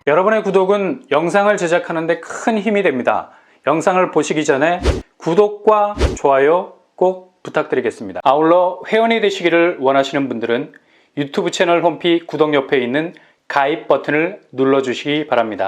여러분의 구독은 영상을 제작하는 데 큰 힘이 됩니다. 영상을 보시기 전에 구독과 좋아요 꼭 부탁드리겠습니다. 아울러 회원이 되시기를 원하시는 분들은 유튜브 채널 홈피 구독 옆에 있는 가입 버튼을 눌러주시기 바랍니다.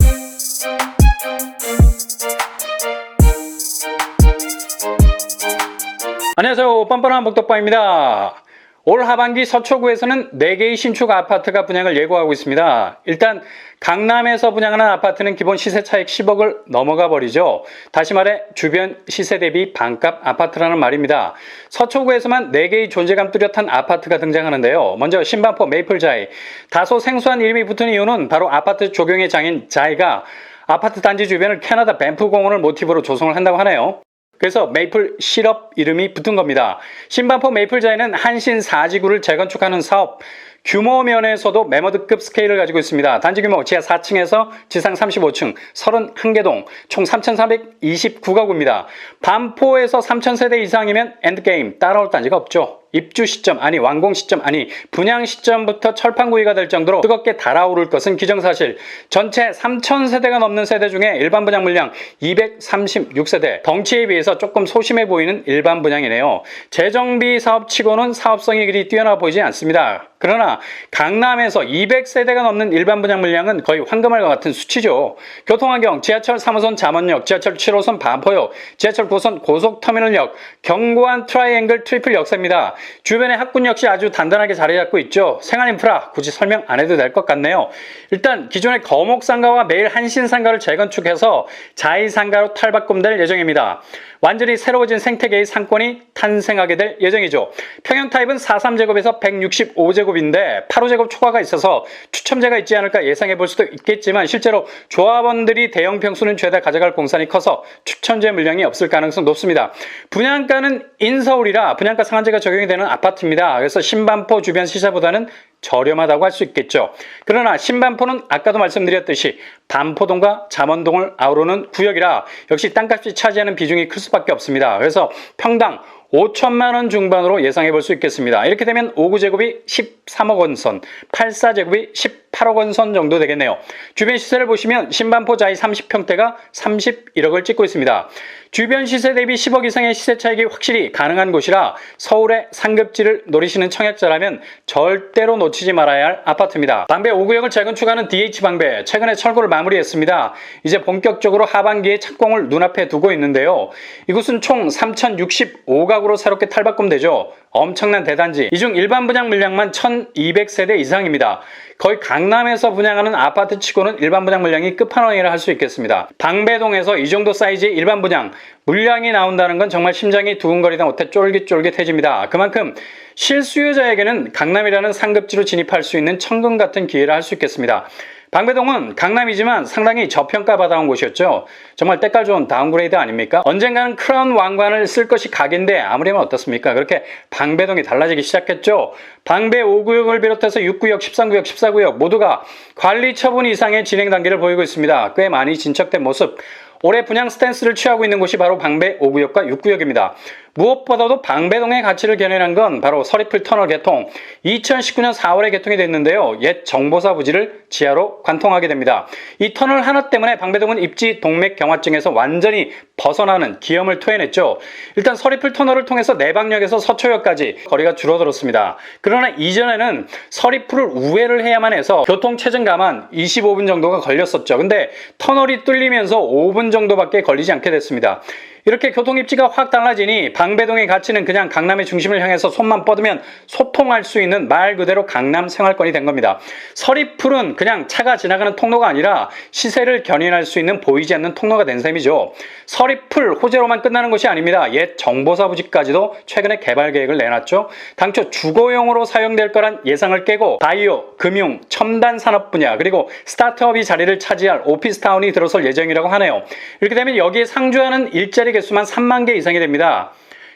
안녕하세요. 뻔뻔한 복덕방입니다. 올 하반기 서초구에서는 4개의 신축 아파트가 분양을 예고하고 있습니다. 일단 강남에서 분양하는 아파트는 기본 시세 차익 10억을 넘어가 버리죠. 다시 말해 주변 시세 대비 반값 아파트라는 말입니다. 서초구에서만 4개의 존재감 뚜렷한 아파트가 등장하는데요. 먼저 신반포 메이플자이. 다소 생소한 이름이 붙은 이유는 바로 아파트 조경의 장인 자이가 아파트 단지 주변을 캐나다 밴프 공원을 모티브로 조성을 한다고 하네요. 그래서 메이플 실업 이름이 붙은 겁니다. 신반포 메이플자이는 한신 4지구를 재건축하는 사업, 규모 면에서도 매머드급 스케일을 가지고 있습니다. 단지 규모 지하 4층에서 지상 35층, 31개 동, 총 3,329가구입니다. 반포에서 3,000세대 이상이면 엔드게임, 따라올 단지가 없죠. 입주 시점, 아니 완공 시점, 아니 분양 시점부터 철판구이가 될 정도로 뜨겁게 달아오를 것은 기정사실. 전체 3,000세대가 넘는 세대 중에 일반 분양 물량 236세대, 덩치에 비해서 조금 소심해 보이는 일반 분양이네요. 재정비 사업치고는 사업성이 그리 뛰어나 보이지 않습니다. 그러나 강남에서 200세대가 넘는 일반 분양 물량은 거의 황금알과 같은 수치죠. 교통환경, 지하철 3호선 잠원역, 지하철 7호선 반포역, 지하철 9호선 고속터미널역, 견고한 트라이앵글 트리플 역세입니다. 주변의 학군 역시 아주 단단하게 자리 잡고 있죠. 생활인프라 굳이 설명 안 해도 될 것 같네요. 일단 기존의 거목상가와 매일 한신상가를 재건축해서 자이상가로 탈바꿈될 예정입니다. 완전히 새로워진 생태계의 상권이 탄생하게 될 예정이죠. 평형 타입은 43제곱에서 165제곱인데 8호제곱 초과가 있어서 추첨제가 있지 않을까 예상해 볼 수도 있겠지만 실제로 조합원들이 대형 평수는 죄다 가져갈 공산이 커서 추첨제 물량이 없을 가능성 높습니다. 분양가는 인서울이라 분양가 상한제가 적용이 되는 아파트입니다. 그래서 신반포 주변 시세보다는 저렴하다고 할 수 있겠죠. 그러나 신반포는 아까도 말씀드렸듯이 반포동과 잠원동을 아우르는 구역이라 역시 땅값이 차지하는 비중이 클 수밖에 없습니다. 그래서 평당 5천만 원 중반으로 예상해 볼 수 있겠습니다. 이렇게 되면 5구제곱이 13억 원 선, 84제곱이 18억 원 선 정도 되겠네요. 주변 시세를 보시면 신반포 자이 30평대가 31억을 찍고 있습니다. 주변 시세 대비 10억 이상의 시세 차익이 확실히 가능한 곳이라 서울의 상급지를 노리시는 청약자라면 절대로 놓치지 말아야 할 아파트입니다. 방배 5구역을 재건축하는 DH방배, 최근에 철거를 마무리했습니다. 이제 본격적으로 하반기에 착공을 눈앞에 두고 있는데요. 이곳은 총 3,065가구로 새롭게 탈바꿈되죠. 엄청난 대단지. 이 중 일반 분양 물량만 1,200세대 이상입니다. 거의 강남에서 분양하는 아파트 치고는 일반 분양 물량이 끝판왕이라 할 수 있겠습니다. 방배동에서 이 정도 사이즈의 일반 분양 물량이 나온다는 건 정말 심장이 두근거리다 못해 쫄깃쫄깃해집니다. 그만큼 실수요자에게는 강남이라는 상급지로 진입할 수 있는 천금 같은 기회를 할 수 있겠습니다. 방배동은 강남이지만 상당히 저평가받아온 곳이었죠. 정말 때깔 좋은 다운그레이드 아닙니까? 언젠가는 크라운 왕관을 쓸 것이 각인데 아무리면 어떻습니까? 그렇게 방배동이 달라지기 시작했죠. 방배 5구역을 비롯해서 6구역, 13구역, 14구역 모두가 관리 처분 이상의 진행 단계를 보이고 있습니다. 꽤 많이 진척된 모습. 올해 분양 스탠스를 취하고 있는 곳이 바로 방배 5구역과 6구역입니다. 무엇보다도 방배동의 가치를 견인한 건 바로 서리풀 터널 개통. 2019년 4월에 개통이 됐는데요. 옛 정보사 부지를 지하로 관통하게 됩니다. 이 터널 하나 때문에 방배동은 입지 동맥 경화증에서 완전히 벗어나는 기염을 토해냈죠. 일단 서리풀 터널을 통해서 내방역에서 서초역까지 거리가 줄어들었습니다. 그러나 이전에는 서리풀을 우회를 해야만 해서 교통 체증가만 25분 정도가 걸렸었죠. 근데 터널이 뚫리면서 5분 정도밖에 걸리지 않게 됐습니다. 이렇게 교통 입지가 확 달라지니 방배동의 가치는 그냥 강남의 중심을 향해서 손만 뻗으면 소통할 수 있는 말 그대로 강남 생활권이 된 겁니다. 서리풀은 그냥 차가 지나가는 통로가 아니라 시세를 견인할 수 있는 보이지 않는 통로가 된 셈이죠. 서리풀 호재로만 끝나는 것이 아닙니다. 옛 정보사 부지까지도 최근에 개발 계획을 내놨죠. 당초 주거용으로 사용될 거란 예상을 깨고 바이오, 금융, 첨단 산업 분야 그리고 스타트업이 자리를 차지할 오피스타운이 들어설 예정이라고 하네요. 이렇게 되면 여기에 상주하는 일자리 개수만 3만 개 이상이 됩니다.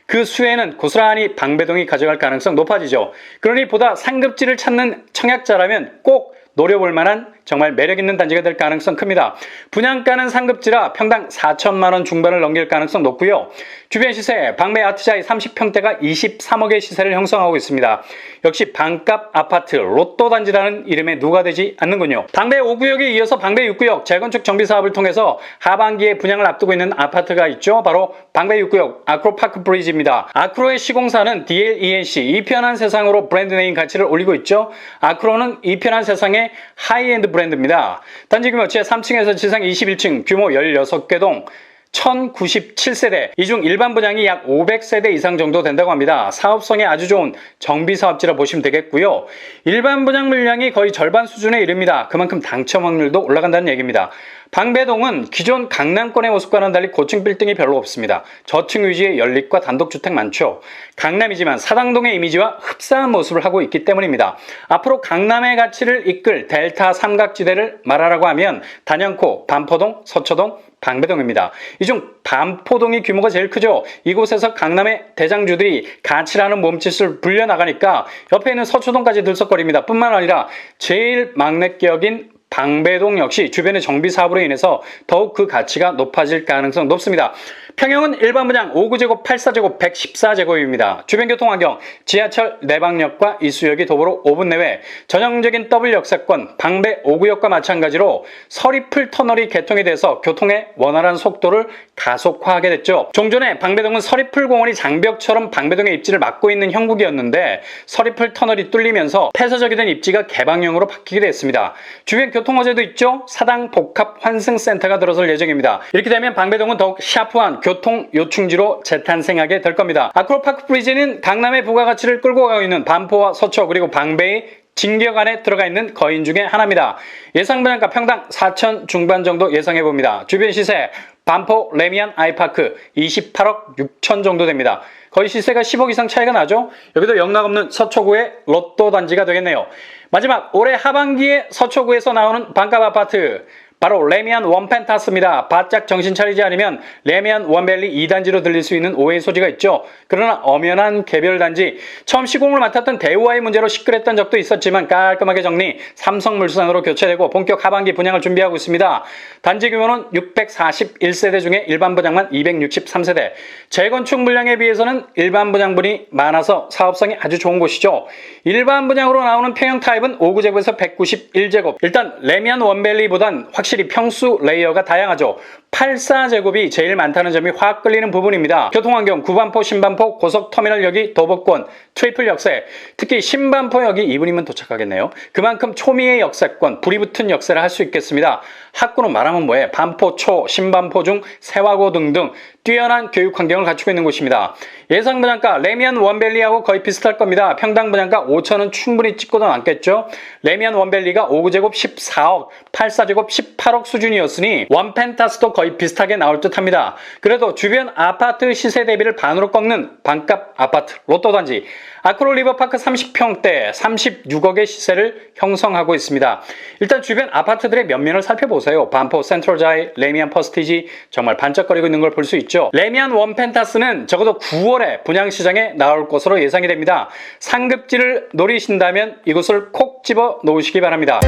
그 수혜는 고스란히 방배동이 가져갈 가능성 높아지죠. 그러니 보다 상급지를 찾는 청약자라면 꼭 노려볼 만한 정말 매력있는 단지가 될 가능성 큽니다. 분양가는 상급지라 평당 4천만 원 중반을 넘길 가능성 높고요. 주변 시세 방배 아트자이 30평대가 23억의 시세를 형성하고 있습니다. 역시 반값 아파트 로또 단지라는 이름에 누가 되지 않는군요. 방배 5구역에 이어서 방배 6구역 재건축 정비 사업을 통해서 하반기에 분양을 앞두고 있는 아파트가 있죠. 바로 방배 6구역 아크로파크 브리지입니다. 아크로의 시공사는 DLENC 이편한 세상으로 브랜드 네임 가치를 올리고 있죠. 아크로는 이편한 세상의 하이엔드 브랜드입니다. 단지 규모 제3층에서 지상 21층 규모 16개 동 1097세대, 이 중 일반 분양이 약 500세대 이상 정도 된다고 합니다. 사업성이 아주 좋은 정비사업지라 보시면 되겠고요. 일반 분양 물량이 거의 절반 수준에 이릅니다. 그만큼 당첨 확률도 올라간다는 얘기입니다. 방배동은 기존 강남권의 모습과는 달리 고층 빌딩이 별로 없습니다. 저층 위주의 연립과 단독주택 많죠. 강남이지만 사당동의 이미지와 흡사한 모습을 하고 있기 때문입니다. 앞으로 강남의 가치를 이끌 델타 삼각지대를 말하라고 하면 단연코 반포동, 서초동, 방배동입니다. 이 중 반포동이 규모가 제일 크죠. 이곳에서 강남의 대장주들이 가치라는 몸짓을 불려나가니까 옆에 있는 서초동까지 들썩거립니다. 뿐만 아니라 제일 막내격인 방배동 역시 주변의 정비 사업으로 인해서 더욱 그 가치가 높아질 가능성 높습니다. 평형은 일반 분양 5구제곱 84제곱 114제곱입니다. 주변 교통환경 지하철 내방역과 이수역이 도보로 5분 내외, 전형적인 더블 역세권 방배 5구역과 마찬가지로 서리풀 터널이 개통이 돼서 교통의 원활한 속도를 가속화하게 됐죠. 종전에 방배동은 서리풀 공원이 장벽처럼 방배동의 입지를 막고 있는 형국이었는데 서리풀 터널이 뚫리면서 폐쇄적이 된 입지가 개방형으로 바뀌게 됐습니다. 주변 교통 호재도 있죠. 사당 복합 환승센터가 들어설 예정입니다. 이렇게 되면 방배동은 더욱 샤프한 교통 요충지로 재탄생하게 될 겁니다. 아크로파크 브리지는 강남의 부가가치를 끌고 가고 있는 반포와 서초 그리고 방배의 진격 안에 들어가 있는 거인 중에 하나입니다. 예상 분양가 평당 4천 중반 정도 예상해봅니다. 주변 시세 반포 레미안 아이파크 28억 6천 정도 됩니다. 거의 시세가 10억 이상 차이가 나죠. 여기도 영락없는 서초구의 로또 단지가 되겠네요. 마지막 올해 하반기에 서초구에서 나오는 반값 아파트 바로 레미안 원펜타스입니다. 바짝 정신 차리지 않으면 레미안 원밸리 2단지로 들릴 수 있는 오해의 소지가 있죠. 그러나 엄연한 개별 단지, 처음 시공을 맡았던 대우와의 문제로 시끌했던 적도 있었지만 깔끔하게 정리, 삼성물산으로 교체되고 본격 하반기 분양을 준비하고 있습니다. 단지 규모는 641세대 중에 일반 분양만 263세대, 재건축 물량에 비해서는 일반 분양분이 많아서 사업성이 아주 좋은 곳이죠. 일반 분양으로 나오는 평형 타입은 5구제곱에서 191제곱, 일단 레미안 원밸리보단 확실히 평수 레이어가 다양하죠. 84제곱이 제일 많다는 점이 확 끌리는 부분입니다. 교통환경 구반포, 신반포, 고속터미널역이 도보권, 트리플 역세, 특히 신반포역이 2분이면 도착하겠네요. 그만큼 초미의 역세권, 불이 붙은 역세를 할 수 있겠습니다. 학구는 말하면 뭐해? 반포, 초, 신반포 중 세화고 등등 뛰어난 교육 환경을 갖추고 있는 곳입니다. 예상 분양가 레미안 원밸리하고 거의 비슷할 겁니다. 평당 분양가 5천원 충분히 찍고도 남겠죠. 레미안 원밸리가 5구제곱 14억, 84제곱 18억 수준이었으니 원펜타스도 거의 비슷하게 나올 듯 합니다. 그래도 주변 아파트 시세 대비를 반으로 꺾는 반값 아파트 로또 단지 아크로 리버파크 30평대 36억의 시세를 형성하고 있습니다. 일단 주변 아파트들의 면면을 살펴보세요. 반포 센트럴자이, 레미안 퍼스티지 정말 반짝거리고 있는 걸 볼 수 있죠. 레미안 원펜타스는 적어도 9월에 분양시장에 나올 것으로 예상이 됩니다. 상급지를 노리신다면 이곳을 콕 집어 놓으시기 바랍니다.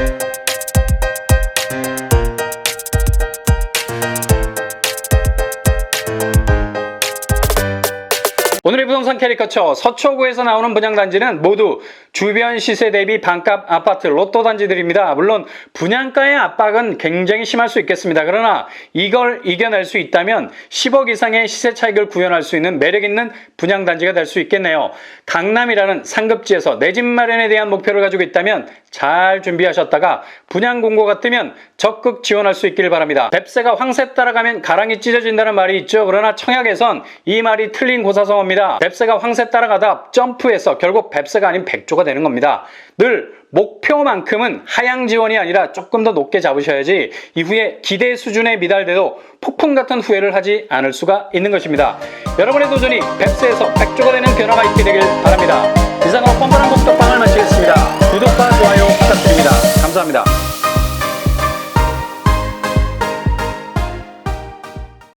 오늘의 부동산 캐리커처 서초구에서 나오는 분양단지는 모두 주변 시세 대비 반값 아파트 로또 단지들입니다. 물론 분양가의 압박은 굉장히 심할 수 있겠습니다. 그러나 이걸 이겨낼 수 있다면 10억 이상의 시세 차익을 구현할 수 있는 매력있는 분양단지가 될 수 있겠네요. 강남이라는 상급지에서 내 집 마련에 대한 목표를 가지고 있다면 잘 준비하셨다가 분양 공고가 뜨면 적극 지원할 수 있기를 바랍니다. 뱁새가 황새 따라가면 가랑이 찢어진다는 말이 있죠. 그러나 청약에선 이 말이 틀린 고사성어입니다. 뱁새가 황새 따라가다 점프해서 결국 뱁새가 아닌 백조가 되는 겁니다. 늘 목표만큼은 하향 지원이 아니라 조금 더 높게 잡으셔야지 이후에 기대 수준에 미달돼도 폭풍 같은 후회를 하지 않을 수가 있는 것입니다. 여러분의 도전이 뱁새에서 백조가 되는 변화가 있게 되길 바랍니다. 이상으로 뻔뻔한 목덕방을 마치겠습니다. 구독과 좋아요 부탁드립니다. 감사합니다.